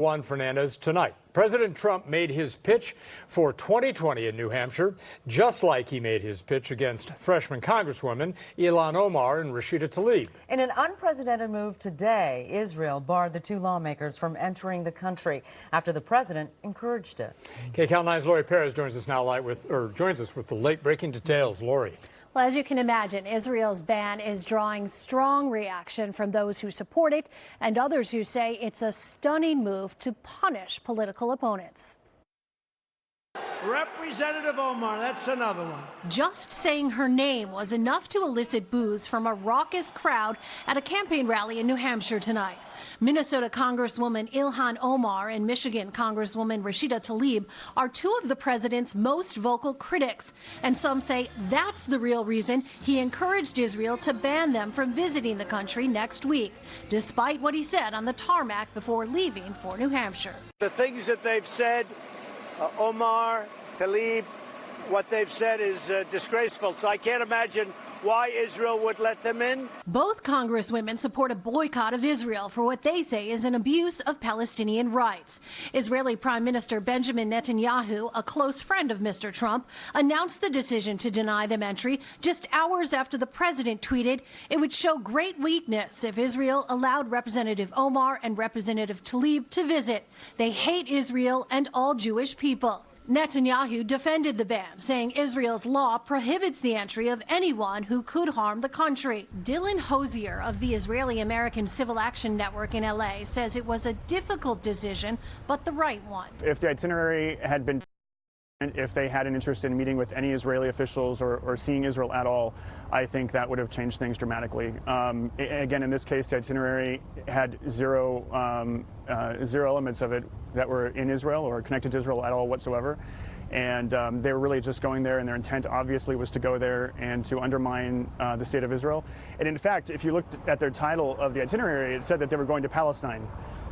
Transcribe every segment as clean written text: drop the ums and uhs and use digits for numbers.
Juan Fernandez tonight. President Trump made his pitch for 2020 in New Hampshire, just like he made his pitch against freshman Congresswomen Ilhan Omar and Rashida Tlaib. In an unprecedented move today, Israel barred the two lawmakers from entering the country after the president encouraged it. KCAL9's Lori Perez joins us with the late-breaking details. Lori. Well, as you can imagine, Israel's ban is drawing strong reaction from those who support it and others who say it's a stunning move to punish political opponents. Representative Omar, that's another one. Just saying her name was enough to elicit boos from a raucous crowd at a campaign rally in New Hampshire tonight. Minnesota Congresswoman Ilhan Omar and Michigan Congresswoman Rashida Tlaib are two of the president's most vocal critics, and some say that's the real reason he encouraged Israel to ban them from visiting the country next week, despite what he said on the tarmac before leaving for New Hampshire. The things that they've said, Omar, Tlaib, what they've said is disgraceful, so I can't imagine why Israel would let them in. Both congresswomen support a boycott of Israel for what they say is an abuse of Palestinian rights. Israeli Prime Minister Benjamin Netanyahu, a close friend of Mr. Trump, announced the decision to deny them entry just hours after the president tweeted it would show great weakness if Israel allowed Representative Omar and Representative Tlaib to visit. They hate Israel and all Jewish people. Netanyahu defended the ban, saying Israel's law prohibits the entry of anyone who could harm the country. Dylan Hosier of the Israeli-American Civil Action Network in LA says it was a difficult decision, but the right one. If the itinerary had been, if they had an interest in meeting with any Israeli officials or seeing Israel at all, I think that would have changed things dramatically. Again, in this case, the itinerary had zero elements of it that were in Israel or connected to Israel at all whatsoever. And they were really just going there, and their intent obviously was to go there and to undermine the state of Israel. And in fact, if you looked at their title of the itinerary, it said that they were going to Palestine.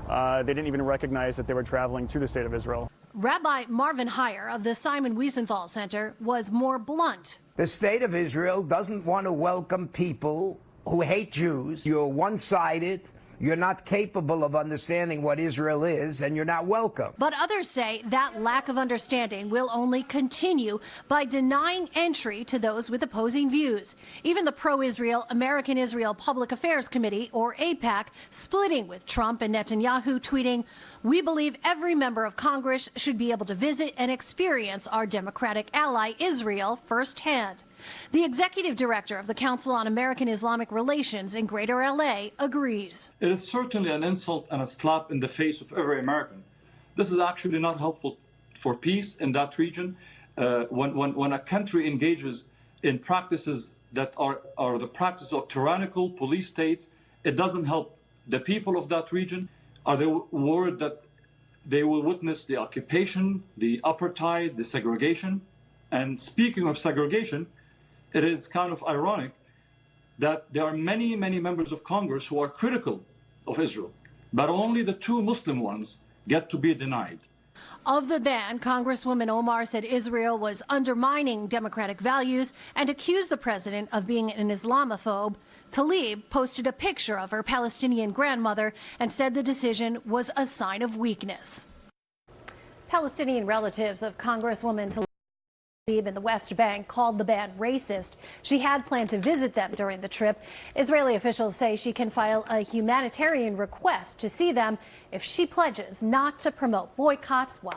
They didn't even recognize that they were traveling to the state of Israel. Rabbi Marvin Heyer of the Simon Wiesenthal Center was more blunt. The state of Israel doesn't want to welcome people who hate Jews. You're one-sided. You're not capable of understanding what Israel is, and you're not welcome. But others say that lack of understanding will only continue by denying entry to those with opposing views. Even the pro-Israel American Israel Public Affairs Committee, or AIPAC, splitting with Trump and Netanyahu, tweeting, "We believe every member of Congress should be able to visit and experience our democratic ally Israel firsthand." The executive director of the Council on American Islamic Relations in Greater LA agrees. It is certainly an insult and a slap in the face of every American. This is actually not helpful for peace in that region. When a country engages in practices that are the practice of tyrannical police states, it doesn't help the people of that region. Are they worried that they will witness the occupation, the apartheid, the segregation? And speaking of segregation, it is kind of ironic that there are many, many members of Congress who are critical of Israel, but only the two Muslim ones get to be denied. Of the ban, Congresswoman Omar said Israel was undermining democratic values and accused the president of being an Islamophobe. Tlaib posted a picture of her Palestinian grandmother and said the decision was a sign of weakness. Palestinian relatives of Congresswoman Tlaib in the West Bank called the ban racist. She had planned to visit them during the trip. Israeli officials say she can file a humanitarian request to see them if she pledges not to promote boycotts while